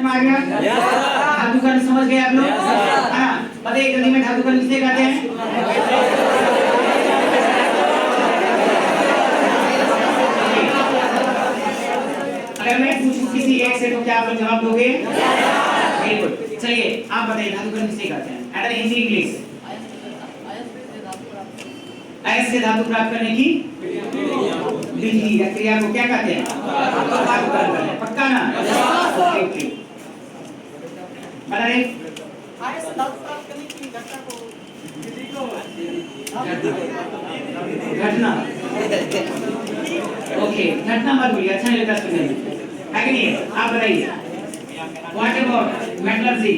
में आ गया? धातु कर्ण समझ गए आप लोग? हाँ, पता है जल्दी में धातु कर्ण किसे कहते हैं? अगर मैं पूछूं किसी एक से तो क्या आप लोग जवाब दोगे? Very good. चलिए आप बताइए धातु कर्ण किसे कहते हैं? At Hindi English. अयस्क से धातु प्राप्त करने की विधि या क्रिया को क्या कहते हैं? धातु कर्ण। पक्का ना? ओके। बताइए। अयस्क से धातु प्राप्त करने की घटना को विधि को घटना। ओके, घटना मत बोलिए, अच्छा नहीं लगता सुनने में, है कि नहीं? आप बताइए। What about metallurgy?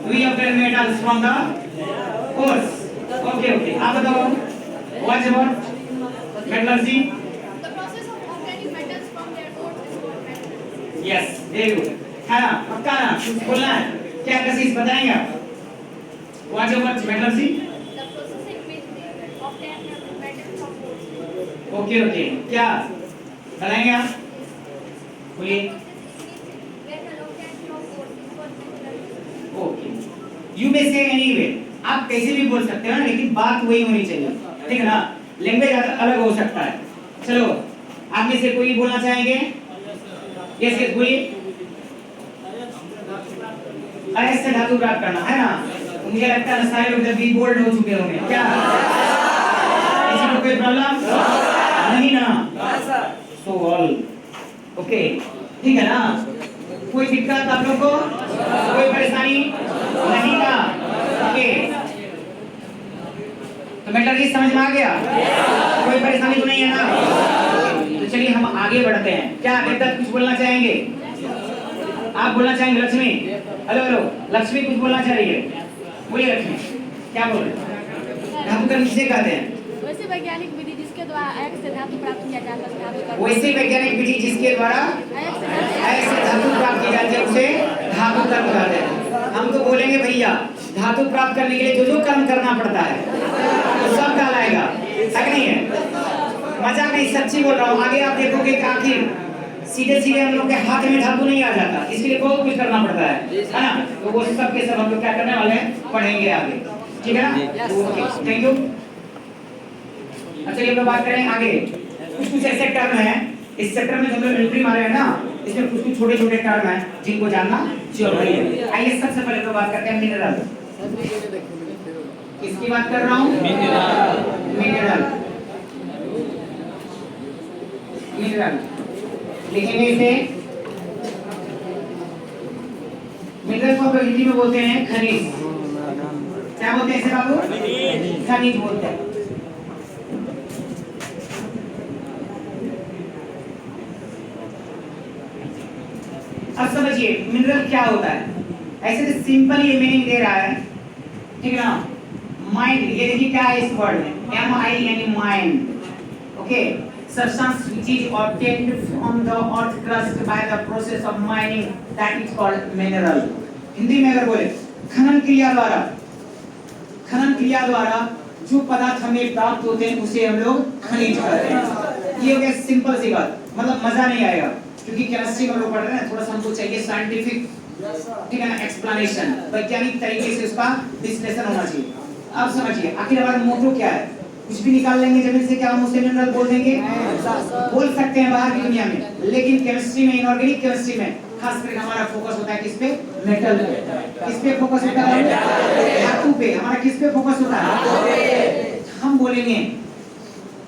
We obtain metals from the ores. Okay. आप बताओ। What about metallurgy? The process of obtaining metals from their ores is called metallurgy. Yes, very good. है ना? पक्का ना? कुछ बोलना है? क्या कैसे बताएंगे आप? What about metallurgy? The processing which they obtain metals from ores. Okay. क्या बताएंगे आप? बोलिए। Where the obtained from ores is called metallurgy. Okay, you may से एनीवे, आप कैसे भी बोल सकते हो ना, लेकिन बात वही होनी चाहिए, ठीक है ना? लैंग्वेज अलग हो सकता है। चलो, आप में से कोई बोलना चाहेंगे? यस बोलिए। अयस्क से धातु प्राप्त करना है ना? तो मुझे लगता है सारे लोग जब भी बोल्ड हो चुके होंगे, क्या किसी को कोई प्रॉब्लम नहीं ना? सो ऑल ओके, ठीक है ना? कोई दिक्कत आप लोग को? कोई परेशानी नहीं ना? ओके, तो मेटलर्जी समझ में आ गया? कोई परेशानी तो नहीं है ना? तो चलिए हम आगे बढ़ते हैं। क्या अभी तक कुछ बोलना चाहेंगे? आप बोलना चाहेंगे? लक्ष्मी, हेलो, लक्ष्मी कुछ बोलना चाह रही है? बोलिए लक्ष्मी, क्या बोल रहे हैं? धातु कर्ण किसे कहते हैं? वैसे वैज्ञानिक विधि जिसके द्वारा अयस्क से धातु प्राप्त किया जा सकता है। वैसे वैज्ञानिक विधि जिसके द्वारा अयस्क से धातु प्राप्त की जाती है उसे धातु कर्ण कहते हैं। हम तो बोलेंगे भैया धातु प्राप्त करने के लिए जो कर्म करना पड़ता है तो सब कहलाएगा, है कि नहीं है? मजाक नहीं, सच्ची बोल रहा हूँ। आगे आप देखोगे कि आखिर सीधे हम लोग के हाथ में धातु नहीं आ जाता, इसके लिए बहुत कुछ करना पड़ता है ना? तो वो सब के सब हम लोग क्या करने वाले हैं, पढ़ेंगे आगे, ठीक है ना? Thank you. अच्छा, ये बात करें आगे। कुछ ऐसे टर्म हैं इस सेक्टर में जो हम लोग एंट्री मारे हैं ना, इसमें कुछ छोटे टर्म हैं जिनको जानना जरूरी है। आइए सबसे पहले तो बात करते हैं मिनरल। किसकी बात कर रहा हूँ? मिनरल। लिखेंगे इसे। मिनरल को हिंदी में बोलते हैं खनिज। क्या बोलते हैं इसे बाबू? खनिज बोलते हैं। अब समझिए मिनरल क्या होता है। ऐसे तो सिंपल ये मीनिंग दे रहा है, ठीक है ना? माइंड, ये देखिए क्या है इस वर्ड में, MIND, mind. Okay, substance which is obtained from the earth crust by the process of mining, that is called mineral. Hindi में अगर बोले खनन क्रिया द्वारा जो पदार्थ हमें प्राप्त होते हैं उसे हम लोग खनिज कहते हैं। ये हो गया सिंपल सी बात, मतलब मजा नहीं आएगा क्योंकि केमिस्ट्री में लोग पढ़ रहे हैं, थोड़ा सा हमको चाहिए साइंटिफिक, ठीक है ना, एक्सप्लेनेशन, वैज्ञानिक तरीके से उसका विश्लेषण होना चाहिए। अब समझिए आखिर हमारा मोटो क्या है? कुछ भी निकाल लेंगे जमीन से, क्या हम उसे मिनरल बोल देंगे? बोल सकते हैं बाहर की दुनिया में, लेकिन केमिस्ट्री में, इनऑर्गेनिक केमिस्ट्री में खास करके हमारा फोकस होता है किस पे? मेटल पे। किस पे फोकस होता है? धातु पे। हमारा किस पे फोकस होता है? हम बोलेंगे,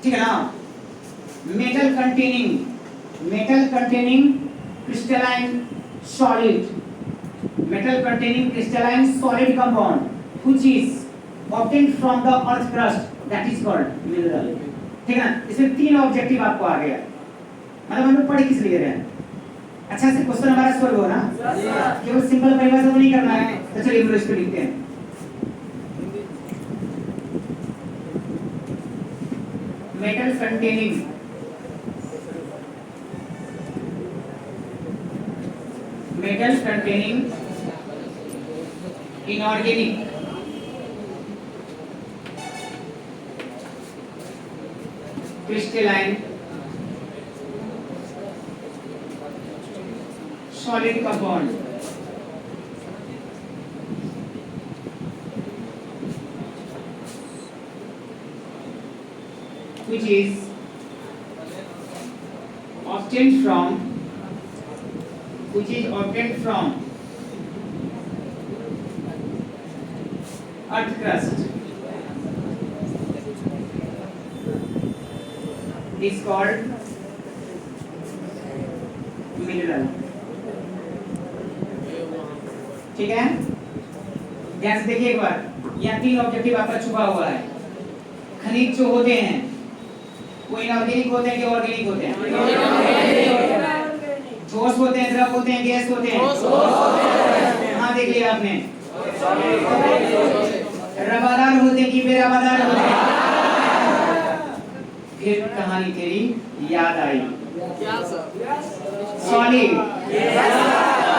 ठीक है ना, metal containing crystalline solid, metal containing crystalline solid compound which is obtained from the earth crust, that is called mineral। ठीक है ना? इसमें तीन ऑब्जेक्टिव आपको आ गया, मतलब हम लोग पढ़ किस लिए रहे हैं? अच्छा से क्वेश्चन हमारा सॉल्व हो ना, केवल सिंपल परिभाषा तो नहीं करना है। तो चलिए हम लोग इसको लिखते हैं। Metal containing inorganic crystalline solid compound which is obtained from earth crust is called mineral. ठीक है, ध्यान से देखिए एक बार, यहाँ 3 ऑब्जेक्टिव आपका छुपा हुआ है। खनिज जो होते हैं वो इनऑर्गेनिक होते हैं कि ऑर्गेनिक होते हैं? ठोस होते हैं, द्रव होते हैं, गैस होते हैं? हाँ, देख लिया आपने। रवादार होते हैं कि बेरवादार होते हैं? फिर कहानी तेरी याद आई। सॉलिड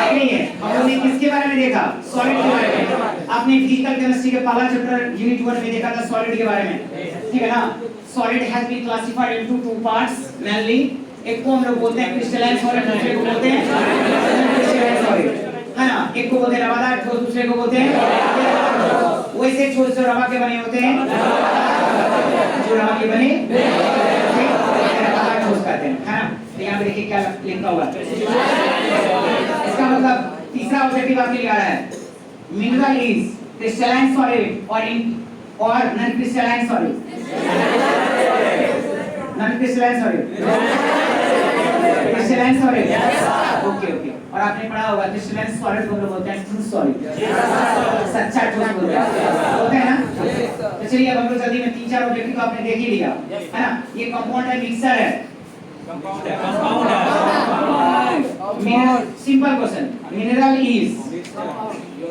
नहीं है। हम लोगों ने किसके बारे में देखा? सॉलिड के बारे में। आपने फिजिकल केमिस्ट्री के पहला चैप्टर यूनिट 1 में देखा था सॉलिड के बारे में, ठीक है ना? Solid has been classified into 2 parts mainly. एक को हम लोग बोलते हैं क्रिस्टलाइन सॉलिड, दूसरे को बोलते हैं क्रिस्टलाइन सॉलिड, है ना? एक को बोलते हैं रवादार ठोस, दूसरे को बोलते हैं वैसे ठोस जो रवा के बने होते हैं, जो रवा के बने रवादार ठोस कहते हैं, है ना? तो यहाँ पे देखिए क्या लिखा हुआ है। इसका मतलब तीसरा ऑब्जेक्टिव आपके लिए आ रहा है, मिनरल इज क्रिस्टलाइन सॉलिड और non crystalline solid. Non crystalline solid, crystalline solid, okay okay. और आपने पढ़ा होगा क्रिस्टलाइन सॉलिड को हम लोग बोलते हैं ट्रू सॉलिड, सच्चा ठोस बोलते हैं ना? तो चलिए अब हम लोग जल्दी में 3-4 ऑब्जेक्टिव आपने देख ही लिया, है ना? ये कंपाउंड है, मिक्सर है, सिंपल क्वेश्चन।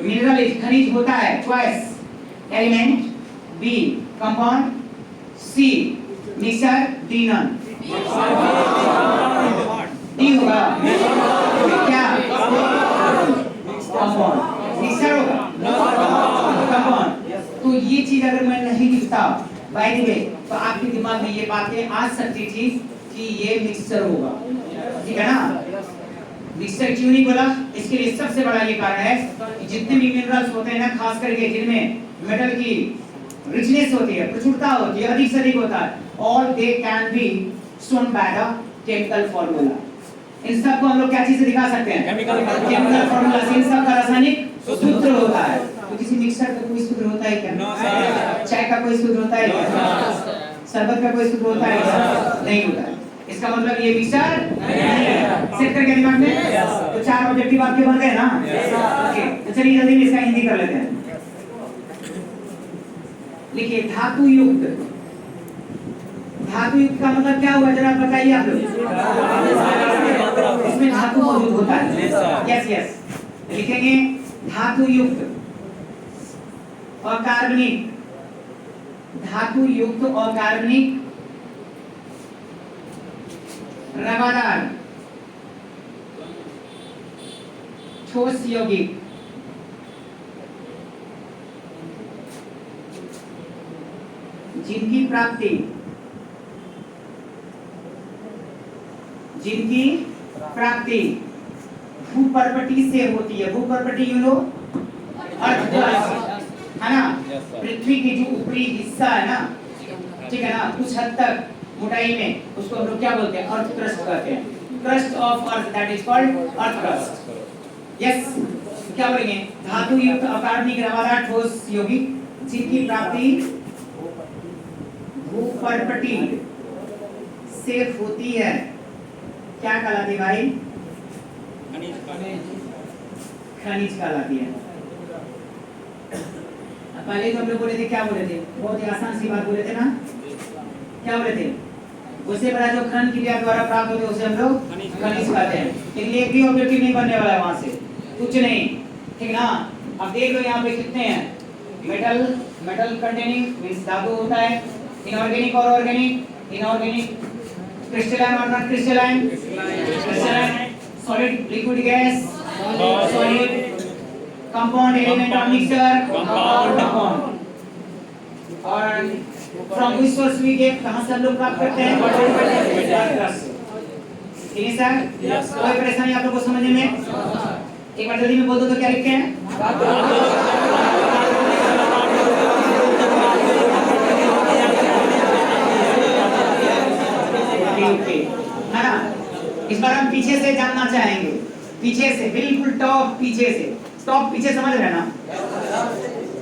मिनरल इज खनिज होता है, चॉइस एलिमेंट, बी कंपाउंड, सी मिक्सर, डी नॉन। डी होगा क्या? कंपाउंड। मिक्सर होगा कंपाउंड। तो ये चीज अगर मैं नहीं लिखता बाय द वे तो आपके दिमाग में ये बातें आ सकती थी कि ये मिक्सचर होगा, ठीक है ना? मिक्सचर क्यों नहीं बोला? इसके लिए सबसे बड़ा ये कारण है कि जितने भी मिनरल्स होते हैं ना, खास करके जिनमें मेटल की रिचनेस होती है, प्रचुरता होती है, अधिक से अधिक होता है, all they can be shown by the chemical formula. इन सब को हम लोग क्या चीज से दिखा सकते हैं? केमिकल फार्मूला से इन सब का रासायनिक सूत्र होता है। तो किसी मिक्सचर का कोई सूत्र होता है क्या? चाय का कोई सूत्र होता है क्या? शरबत का कोई सूत्र होता है क्या? नहीं होता है। इसका मतलब ये मिक्सचर नहीं है। सेट करके दिमाग में तो 4 ऑब्जेक्टिव आपके बन गए ना? ओके, तो चलिए जल्दी में इसका हिंदी कर लेते हैं। लिखिए धातु युक्त। धातु युक्त का मतलब क्या हुआ जरा बताइए आप लोग? इसमें धातु मौजूद होता है। यस यस, लिखेंगे धातु युक्त अकार्बनिक, धातु युक्त अकार्बनिक रवादार ठोस यौगिक जिनकी प्राप्ति भूपर्पटी से होती है। भूपर्पटी यू नो अर्थ क्रस्ट, है ना? पृथ्वी की जो ऊपरी हिस्सा है ना, ठीक है ना, कुछ हद तक मोटाई में उसको हम लोग क्या बोलते हैं? अर्थ क्रस्ट कहते हैं। Crust of earth, that is called earth crust. Yes, क्या बोलेंगे? धातु युक्त अकार्बनिक रवादार ठोस यौगिक जिनकी प्राप्ति भूपर्पटी से होती है, क्या कहलाती भाई? खनिज कहलाती है। पहले तो हम लोग बोले थे, क्या बोले थे? बहुत ही आसान सी बात बोले थे ना? क्या बोले थे? उससे बड़ा जो खनिज क्रिया द्वारा प्राप्त होते हैं उसे हम लोग खनिज कहते हैं। लेकिन एक भी ऑब्जेक्टिव नहीं बनने वाला है वहां से, कुछ नहीं, ठीक ना? अब देख लो यहाँ पे कितने हैं? मेटल कंटेनिंग मींस धातु होता है, इनऑर्गेनिक और ऑर्गेनिक, इनऑर्गेनिक, क्रिस्टलाइन और non crystalline, crystalline, solid liquid gas, solid, compound element और मिक्सचर, कंपाउंड, और from which source we get, कहां से हम लोग प्राप्त करते हैं? रस से। ठीक है सर? कोई परेशानी आप लोगों को समझने में? एक बार जल्दी में बोल दो तो क्या लिखते हैं? ओके, है ना? इस बार हम पीछे से जानना चाहेंगे, पीछे से, बिल्कुल टॉप पीछे से। टॉप पीछे समझ रहे हैं ना?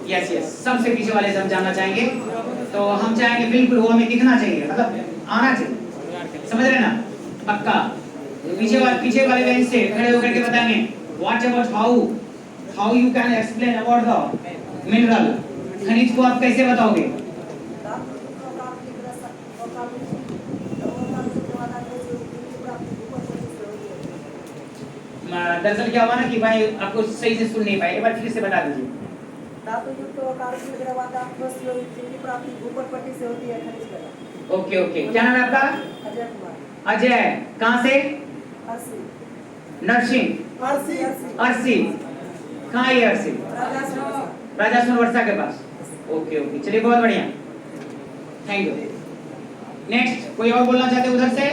यस यस, सबसे पीछे वाले से हम जानना चाहेंगे। तो हम चाहेंगे बिल्कुल वो हमें दिखना चाहिए, मतलब आना चाहिए, समझ रहे हैं ना? पक्का पीछे वाले लाइन से खड़े होकर के बताएंगे what about how you can explain about the mineral. खनिज को आप कैसे बताओगे? दरअसल क्या हुआ ना कि भाई आपको सही से सुन नहीं पाए, एक बार फिर से बता दीजिए। ओके ओके, क्या नाम है आपका? अजय कुमार। अजय, कहाँ से? नरसिंह, अरसी, कहाँ है अरसी? राजासन वर्षा के पास। ओके ओके, चलिए बहुत बढ़िया, थैंक यू। नेक्स्ट, कोई और बोलना चाहते उधर से?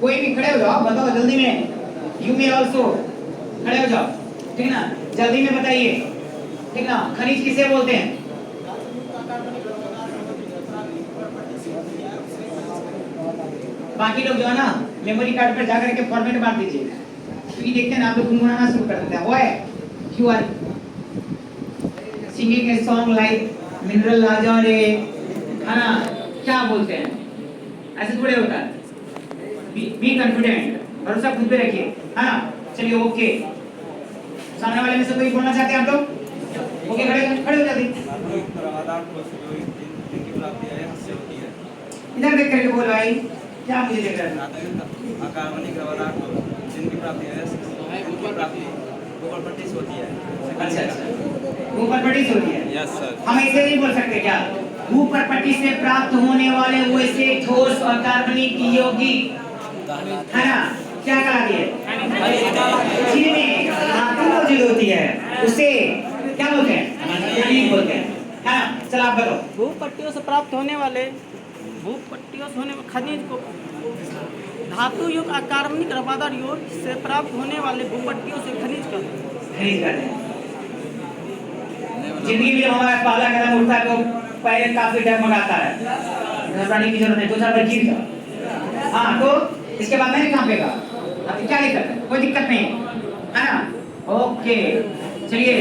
कोई भी खड़े हो जाओ, बताओ जल्दी में। यू मे ऑल्सो, खड़े हो जाओ, ठीक ना? जल्दी में बताइए, ठीक ना? खनिज किसे बोलते हैं? बाकी लोग जो है ना मेमोरी कार्ड पर जाकर के फॉर्मेट मार दीजिए, क्योंकि देखते हैं ना आप लोग गुनगुनाना शुरू कर देते हैं। Why you are singing a song like मिनरल राजा रे, है ना? क्या बोलते हैं, ऐसे थोड़े होता है। बी कॉन्फिडेंट, भरोसा खुद पे रखिए, है ना? चलिए ओके, सामने वाले में से कोई बोलना चाहते हैं आप लोग? ओके, खड़े हो जाते। इधर देख करके बोल भाई, क्या मुझे देख रहा है? जिनकी प्राप्ति है उनकी प्राप्ति भूपर्पटिस होती है। अच्छा अच्छा, भूपर्पटिस होती है। Yes sir. हम ऐसे नहीं बोल सकते क्या? भूपर्पटिस से प्राप्त होने वाले वैसे ठोस और कार्बनिक यौगिक, है ना, क्या कहलाती है? जिनमें धातु मौजूद होती है उसे क्या बोलते हैं? खनिज बोलते हैं, है ना? चलो आप बताओ। भूपट्टियों से प्राप्त होने वाले खनिज को धातु युक्त और कार्बनिक रवादार योग से प्राप्त होने वाले भूपट्टियों से खनिज का खनिज कहते हैं। जिंदगी में हमारा पहला कदम उठता है तो पहले काफी डगमगाता है, घबराने की जरूरत नहीं, दो चार बार गिर जाओ, हाँ, तो इसके बाद मैंने कहाँ फेंका, अब क्या दिक्कत है? कोई दिक्कत नहीं है ना? ओके, चलिए,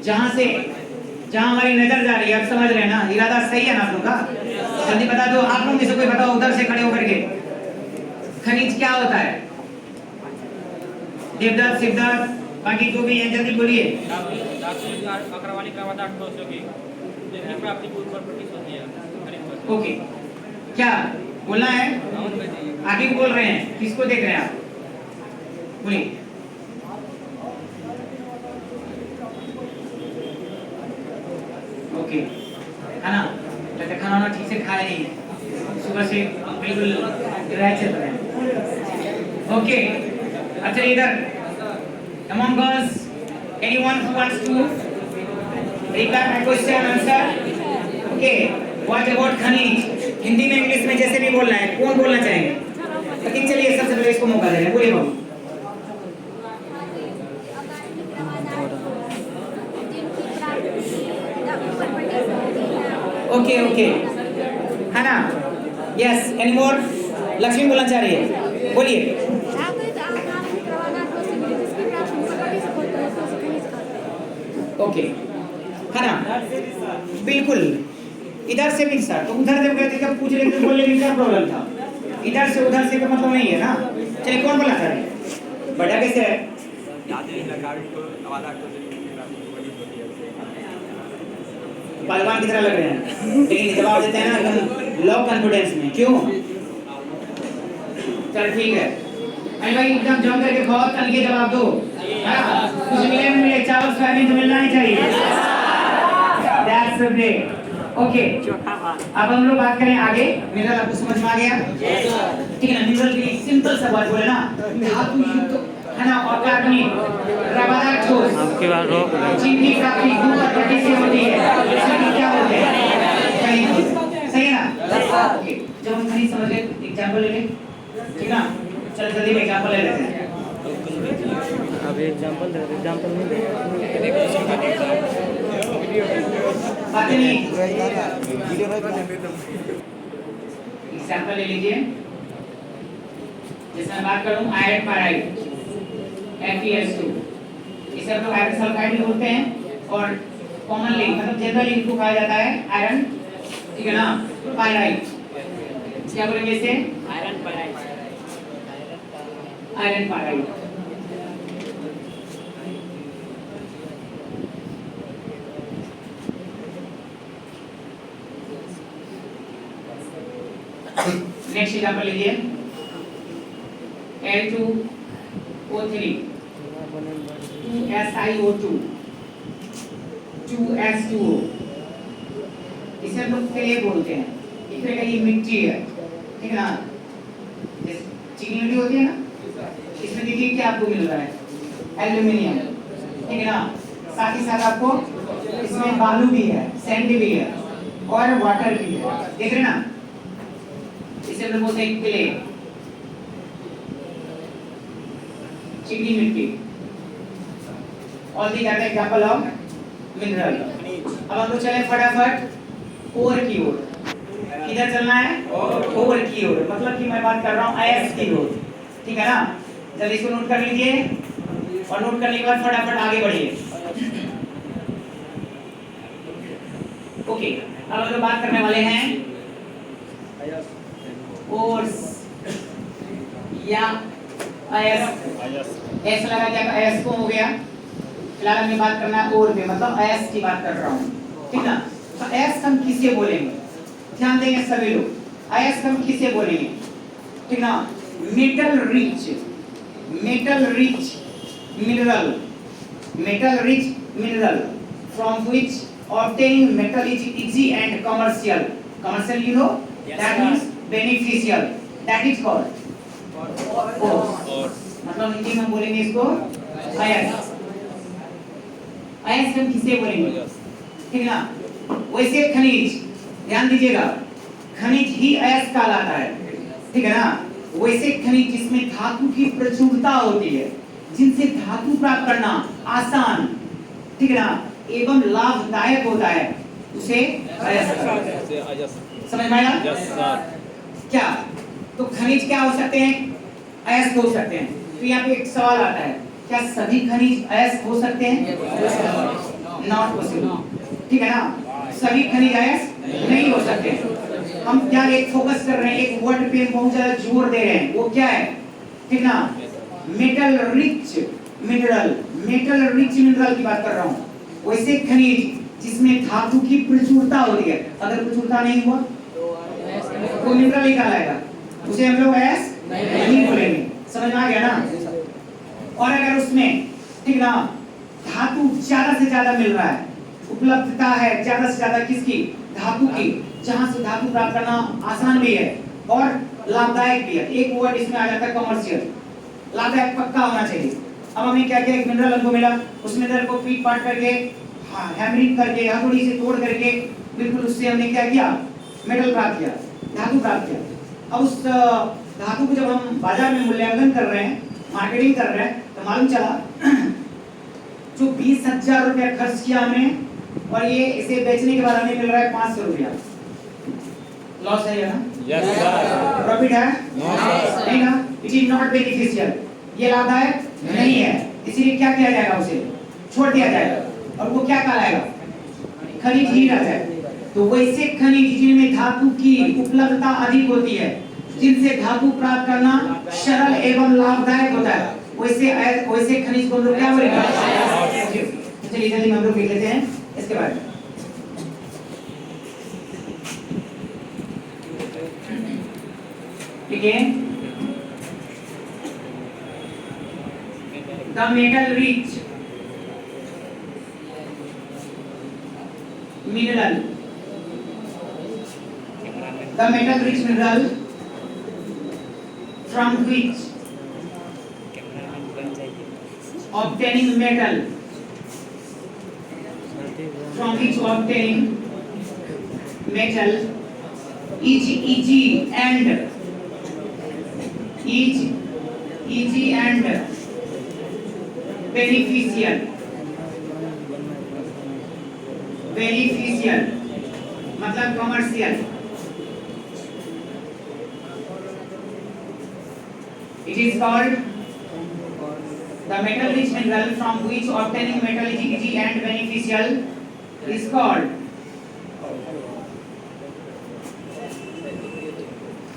जहाँ हमारी नजर जा रही है, आप समझ रहे हैं ना? इरादा सही है ना आप लोग का? जल्दी बता दो, आप लोग में से कोई बताओ उधर से खड़े होकर के, खनिज क्या होता है? देवदास, सिद्धार्थ, बाकी जो भी है जल्दी बोलिए। ओके, क्या बोलना है? आगे बोल रहे हैं, किसको देख रहे हैं आप? बोलिए। ओके, खाना लगता खाना वाना ठीक से खाए नहीं है, सुबह से बिल्कुल रह चल रहे हैं। ओके, अच्छा इधर among us anyone who wants to reply my question answer? Okay, what about खनिज? हिंदी में इंग्लिश में जैसे भी बोलना है, कौन बोलना चाहेंगे? लेकिन चलिए सबसे पहले इसको मौका दे रहे हैं, बोलिए बाबू। ओके ओके, है ना? Yes, any more? लक्ष्मी बोलना चाह रही है, बोलिए। ओके, है ना? बिल्कुल, इधर से भी सर, तो उधर जब गए थे पूछ रहे थे, बोलने में क्या प्रॉब्लम था? इधर से उधर से का मतलब नहीं है ना? चलिए कौन बोला था? बड़ा कैसे है? पहलवान की तरह लग रहे हैं, लेकिन जवाब देते हैं ना एकदम लो कॉन्फिडेंस में, क्यों? चल ठीक है, अरे भाई एकदम जम करके खाओ, तल के जवाब दो, कुछ मिले चावल सोयाबीन तो मिलना ही चाहिए। That's great. ओके, अब हम लोग बात करें आगे। मिनरल आपको समझ में आ गया? ठीक है ना? मिनरल की सिंपल सा बात बोले ना, धातु युक्त, है ना, और कार्बनिक रवादार ठोस जिनकी प्राप्ति भूपर्पटिस से होती है, इसमें क्या होते हैं? ओके, जब हम खनिज समझ गए एग्जांपल ले लें, ठीक ना? चलो जल्दी में एग्जांपल ले लेते हैं। अभी एग्जांपल नहीं दे बातें नहीं, वीडियो एग्जांपल ले लीजिए। जैसे मैं बात करूं आयरन पाराइड FeS2, इसे हम लोग आयरन सल्फाइड भी बोलते हैं और कॉमनली मतलब जनरली इनको कहा जाता है आयरन, ठीक है ना, पाराइड। क्या बोलेंगे इसे? आयरन पाराइड। आयरन पाराइड। नेक्स्ट एग्जांपल लीजिए, Al2O3 2SiO2 2S2O, इसे हम लोग क्ले बोलते हैं। एक तरह का ये मिट्टी है, ठीक है ना? जैसे चिकनी मिट्टी होती है ना, इसमें देखिए क्या आपको मिल रहा है, एल्यूमिनियम, ठीक है ना? साथ ही साथ आपको इसमें बालू भी है, सैंड भी है और वाटर भी है, देख रहे हैं ना? इसे हम लोग बोलते हैं क्ले, चिकनी मिट्टी। All the are example of mineral. अब हम लोग चले फटाफट ओर की ओर। किधर चलना है? ओर की ओर, मतलब कि मैं बात कर रहा हूँ अयस्क की ओर, ठीक है ना? जल्दी इसको नोट कर लीजिए और नोट करने के बाद फटाफट आगे बढ़िए। ओके, अब हम लोग बात करने वाले हैं ओर्स या अयस्क। ऐसा लगा क्या अयस्क हो गया? फिलहाल हमें बात करना है ओर पे, मतलब अयस्क की बात कर रहा हूँ, ठीक ना? तो अयस्क हम किसे बोलेंगे? ध्यान देंगे सभी लोग, अयस्क हम किसे बोलेंगे, ठीक ना? Metal rich mineral, metal rich mineral from which obtaining metal is easy and commercial, you know, yes, that sir. means beneficial, that is called ores। मतलब हिंदी में बोलेंगे इसको अयस्क। अयस्क हम किसे बोलेंगे, ठीक है ना? वैसे खनिज, ध्यान दीजिएगा, खनिज ही अयस्क कहलाता है, ठीक है ना? वैसे खनिज जिसमें धातु की प्रचुरता होती है, जिनसे धातु प्राप्त करना आसान, ठीक है ना, एवं लाभदायक होता है, उसे अयस्क कहते हैं। समझ में आया? क्या तो खनिज क्या हो सकते हैं? अयस्क हो सकते हैं। तो यहाँ पे एक सवाल आता है, क्या सभी खनिज अयस्क हो सकते हैं? नॉट पॉसिबल, ठीक है ना? सभी खनिज अयस्क नहीं हो सकते। हम क्या एक फोकस कर रहे हैं, एक वर्ड पे बहुत ज्यादा जोर दे रहे हैं, वो क्या है, ठीक ना? मेटल रिच मिनरल की बात कर रहा हूँ। वैसे खनिज जिसमें धातु की प्रचुरता होती है, अगर प्रचुरता नहीं हुआ तो मिनरल ही कहलाएगा, उसे हम लोग अयस्क नहीं बोलेंगे। समझ में आ गया ना? और अगर उसमें, ठीक ना, धातु ज्यादा से ज्यादा मिल रहा है, उपलब्धता है ज्यादा से ज्यादा किसकी? धातु की, जहां से धातु प्राप्त करना आसान भी है और लाभदायक भी है। एक वर्ड इसमें आ जाता है कमर्शियल, लाभदायक पक्का होना चाहिए। अब हमें क्या किया, एक मिनरल हमको मिला, उस मिनरल को पीट पाट करके, हैमरिंग करके, हथौड़ी से तोड़ करके, बिल्कुल उससे हमने क्या किया, मेटल प्राप्त किया, धातु प्राप्त किया। अब उस धातु को जब हम बाजार में मूल्यांकन कर रहे हैं, मार्केटिंग कर रहे हैं, तो मालूम चला जो 20,000 रुपया खर्च किया हमने और ये इसे बेचने के बाद हमें मिल रहा है 500 रुपया, लॉस है ना? Yes sir. प्रॉफिट है? नहीं ना? इट इज नॉट बेनिफिशियल, ये लाभदायक नहीं है, इसीलिए क्या किया जाएगा, उसे छोड़ दिया जाएगा और वो क्या कहलाएगा, खनिज ही रह जाएगा। तो वैसे खनिज जिनमें धातु की उपलब्धता अधिक होती है, जिनसे धातु प्राप्त करना सरल एवं लाभदायक होता है, वैसे खनिज को हम लोग क्या बोलेंगे? चलिए जल्दी हम लोग देख लेते हैं इसके बारे में। ठीक है, the metal rich mineral, the metal rich mineral from which obtaining metal, from which obtaining metal Eg and beneficial मतलब commercial. It is called the metal rich mineral from which obtaining metal Eg and beneficial is called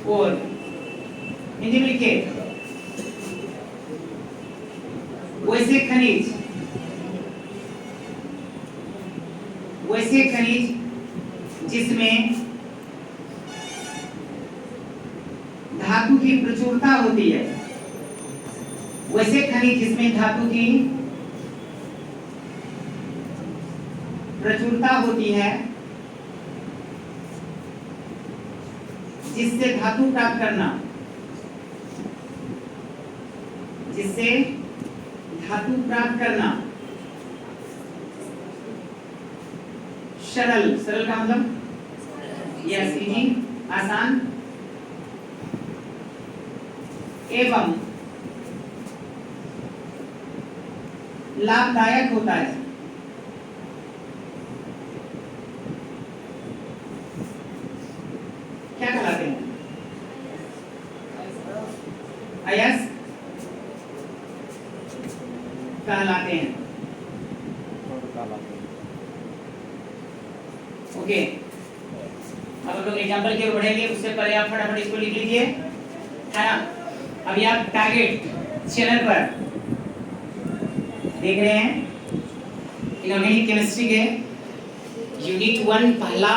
ore। Hindi में लिखिए, वैसे खनिज जिसमें धातु की प्रचुरता होती है, वैसे खनिज जिसमें धातु की प्रचुरता होती है, जिससे धातु प्राप्त करना सरल का मतलब यस इजी आसान एवं लाभदायक होता है। क्या कहलाते हैं? अयस्क कहलाते हैं। ओके, अब हम लोग एग्जांपल की ओर बढ़ेंगे, उससे पहले आप फटाफट इसको लिख लीजिए, है ना। अभी आप टारगेट चैनल पर देख रहे हैं इनऑर्गेनिक केमिस्ट्री के यूनिट 1 पहला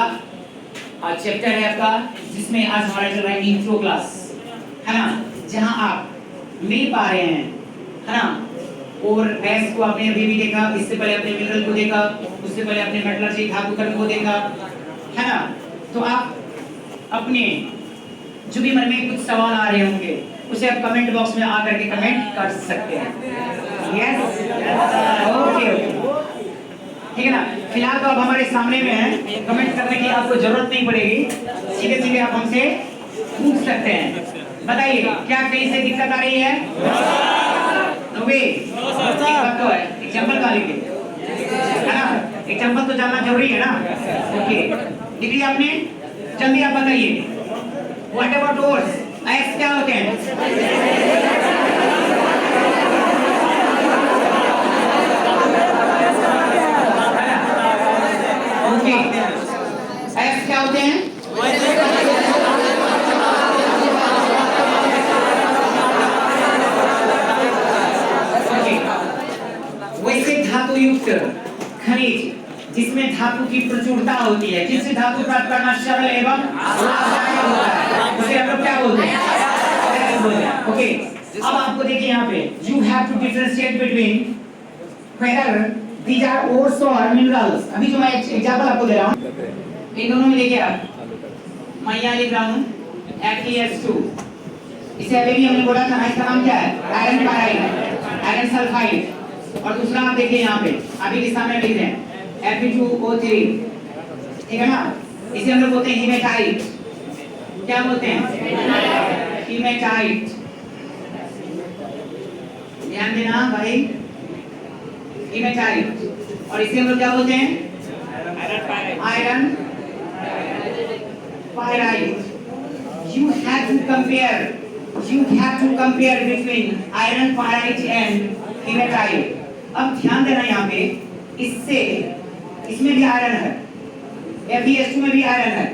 चैप्टर है आपका, जिसमें आज हमारा चल रहा है इंट्रो क्लास, है ना, जहां आप मिल पा रहे हैं, है ना। और गैस को आपने अभी भी देखा, इससे पहले आपने मिनरल को देखा, उससे पहले आपने मेटलर्जी धातु कण को देखा, है ना। तो आप अपने जो भी मन में कुछ सवाल आ रहे होंगे उसे आप कमेंट बॉक्स में आकर के कमेंट कर सकते हैं। यस, ओके, ठीक है ना। फिलहाल तो आप हमारे सामने में हैं, कमेंट करने की आपको जरूरत नहीं पड़ेगी, सीधे सीधे आप हमसे पूछ सकते हैं। बताइए, क्या कहीं से दिक्कत आ रही है? एग्जाम्पल का लिखिए, है ना। एग्जाम्पल तो जानना जरूरी है ना। ओके, लिख लिया आपने? जल्दी आप बताइए, व्हाट अबाउट ओर्स? अयस्क क्या होते हैं? ओके, अयस्क क्या होते हैं? वैसे धातु युक्त खनिज जिसमें धातु की प्रचुरता होती है, जिससे धातु प्राप्त करना सरल एवं लाभदायक होता है, उसे हम लोग क्या बोलते हैं? ओके, अब आपको देखिए यहाँ पे you have to differentiate between whether these are ores or minerals। अभी जो मैं एग्जांपल आपको दे रहा हूँ, इन दोनों में देखिए आप, मैं लिख रहा हूँ FeS2, इसे अभी भी हमने बोला था, इसका नाम क्या है? Iron pyrite, iron sulphide. और दूसरा आप देखिए यहाँ पे, अभी के सामने लिख रहे हैं Fe2O3, ठीक है ना। इसे हम लोग बोलते हैं हीमेटाइट। क्या बोलते हैं? हीमेटाइट। ध्यान देना भाई, हीमेटाइट। और इसे हम लोग क्या बोलते हैं? Iron pyrite. You have to compare between iron pyrite and hematite। अब ध्यान देना यहाँ पे, इसमें भी आयरन है, FeS2 में भी आयरन है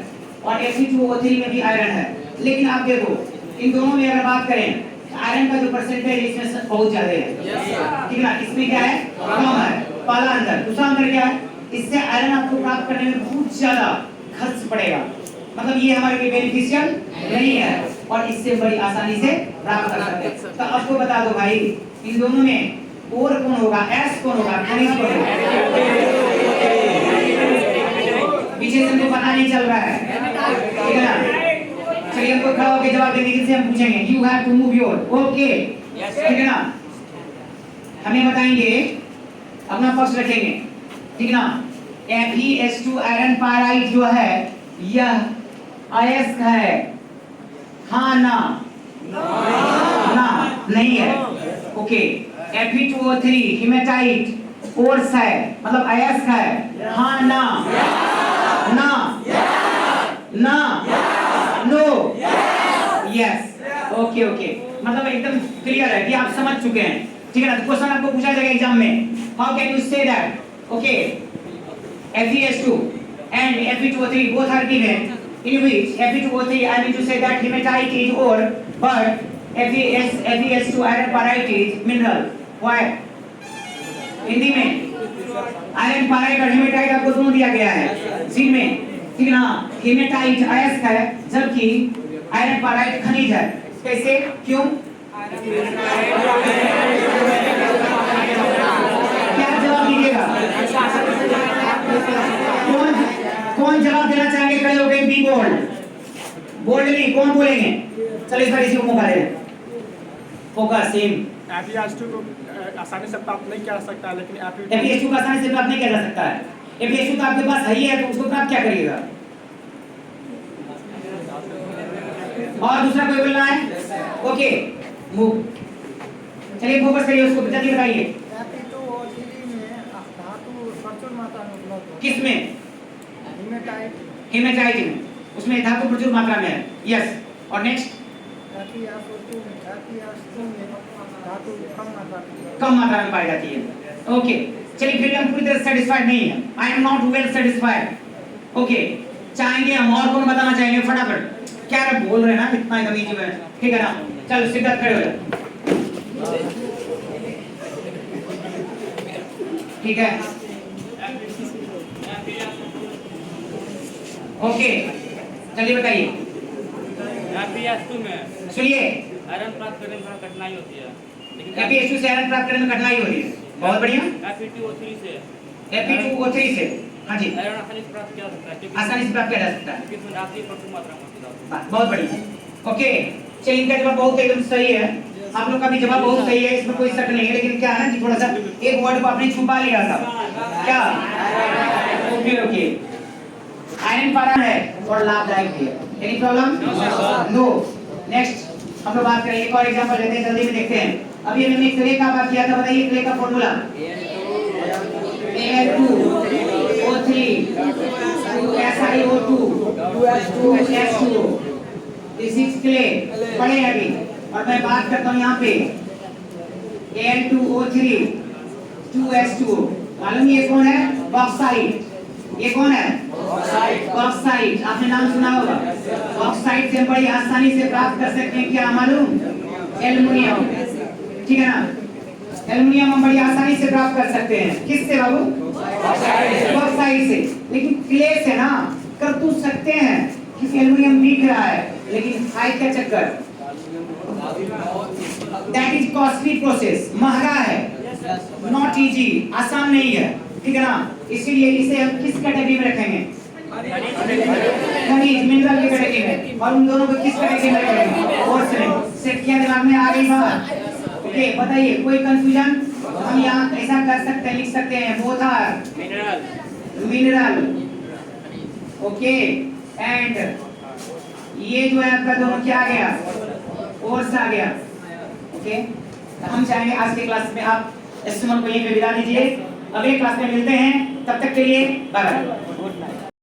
और Fe2O3 में भी आयरन है। लेकिन आप देखो, इन दोनों में अगर बात करें, आयरन का जो परसेंटेज इसमें बहुत ज्यादा है, ठीक है ना। इसमें क्या है? कम है, पहला अंतर। दूसरा अंतर क्या है? इससे आयरन आपको प्राप्त करने में बहुत ज्यादा खर्च पड़ेगा, मतलब ये हमारे लिए बेनिफिशियल नहीं है, और इससे बड़ी आसानी से प्राप्त कर सकते हैं। तो आपको बता दो भाई, इन दोनों में और कौन होगा? एस कौन होगा? खनिज कौन होगा? पीछे से तो पता नहीं चल रहा है, ठीक है ना। चलिए हमको खड़ा होकर जवाब देने के लिए हम पूछेंगे, you have to move your, okay, ठीक है ना। हमें बताएंगे, अपना पक्ष रखेंगे, ठीक है ना। FeS2 आयरन पायराइड जो है, यह अयस्क है, हाँ ना, ना नहीं है। ओके, Fe2O3 हिमेटाइट ओर्स है, मतलब अयस्क है, हाँ ना, ना, ना, नो, यस। ओके ओके, मतलब एकदम क्लियर है कि आप समझ चुके हैं, ठीक है ना। तो क्वेश्चन आपको पूछा जाएगा एग्जाम में, how can you say that, okay, FeS2 and Fe2O3 both are given, in which Fe2O3 I mean to say that hematite is ore, but FeS2 iron pyrite is mineral. Why? Hindi में iron पाराइट और haematite आपको दोनों दिया गया है सी में, ठीक है ना। हेमेटाइट अयस्क है जबकि आयरन पाराइट खनिज है। कैसे, क्यों, क्या जवाब दीजिएगा, कौन जवाब देना चाहेंगे, खड़े हो गए, बी बोल्डली कौन बोलेंगे। चलिए इस बार इसी को मौका दे दें, फोकस सेम। Fe2 को आसानी से प्राप्त नहीं किया जा सकता है, लेकिन Fe2 को आसानी से प्राप्त नहीं किया जा सकता है। Fe2 तो आपके पास है ही है, तो उसको प्राप्त क्या करिएगा। और दूसरा कोई बोलना है, ओके मूव, चलिए फोकस करिए उसको, जल्दी बताइए। Fe2O3 में धातु प्रचुर मात्रा में उपलब्ध है। किसमें, हेमेटाइट हेमेटाइट में, उसमें धातु प्रचुर मात्रा में है, यस। और नेक्स्ट FeS2 में धातु कम मात्रा में पाई जाती है। ओके, चलिए फिर हम पूरी तरह सेटिस्फाइड नहीं है, I am not well satisfied. Okay, चाहेंगे हम और कौन बताना चाहेंगे फटाफट, क्या रे बोल रहे हैं ना इतना एकदम इजी में, ठीक है ना। चलो सिद्धार्थ खड़े हो जाओ, ठीक है। ओके चलिए बताइए, Fe2 में सुनिए, आयरन प्राप्त करने में थोड़ा कठिनाई होती है, लेकिन Fe2 से आयरन प्राप्त करने में कठिनाई हो रही है, बहुत बढ़िया। Fe2O3 से Fe2O3 से, हाँ जी, आयरन आसानी से प्राप्त किया जा सकता है, क्योंकि आसानी से प्राप्त किया जा सकता है, इसमें धातु प्रचुर मात्रा में होती है। बहुत बढ़िया। ओके, चलिए इनका जवाब बहुत एकदम सही है, आप लोग का भी जवाब बहुत सही है, इसमें कोई शक नहीं है। लेकिन क्या है ना कि थोड़ा सा एक वर्ड को आपने छुपा लिया था, क्या, ओके ओके, आयरन पारा है और लाभदायक भी है। Any problem, no. नेक्स्ट हम लोग बात करें, एक और एग्जांपल लेते हैं, जल्दी में देखते हैं। अभी हमने क्ले का बात किया था, बताइए क्ले का formula, Al2O3 2SiO2 2H2O, this is clay, पढ़े अभी। और मैं बात करता हूँ यहाँ पे Al2O3 2H2O, मालूम ये कौन है, बॉक्साइट। ये कौन है, बॉक्साइट, आपने नाम सुना होगा। बॉक्साइट से बड़ी आसानी से प्राप्त कर सकते हैं क्या मालूम, एल्युमिनियम, ठीक है ना। एल्युमिनियम हम बड़ी आसानी से प्राप्त कर सकते हैं, किससे बाबू, बॉक्साइट से। लेकिन क्ले से ना कर तो सकते हैं, क्योंकि एल्युमिनियम दिख रहा है, लेकिन है क्या चक्कर, दैट इज कॉस्टली प्रोसेस, महंगा है, नॉट इजी, आसान नहीं है, ठीक है ना। इसीलिए इसे हम किस कैटेगरी में रखेंगे, खनिज मिनरल की कैटेगरी में, और उन दोनों को किस कैटेगरी में रखेंगे, कोर्स में। सेट किया दिमाग में, आ गई बात, ओके। बताइए कोई कंफ्यूजन, हम यहाँ ऐसा कर सकते हैं, लिख सकते हैं both are mineral, okay. And ये जो है आपका दोनों क्या आ गया, कोर्स आ गया, ओके। हम चाहेंगे आज के क्लास में आप इस को यहीं पे विदा दीजिए, अगले क्लास में मिलते हैं, तब तक के लिए बाय बाय।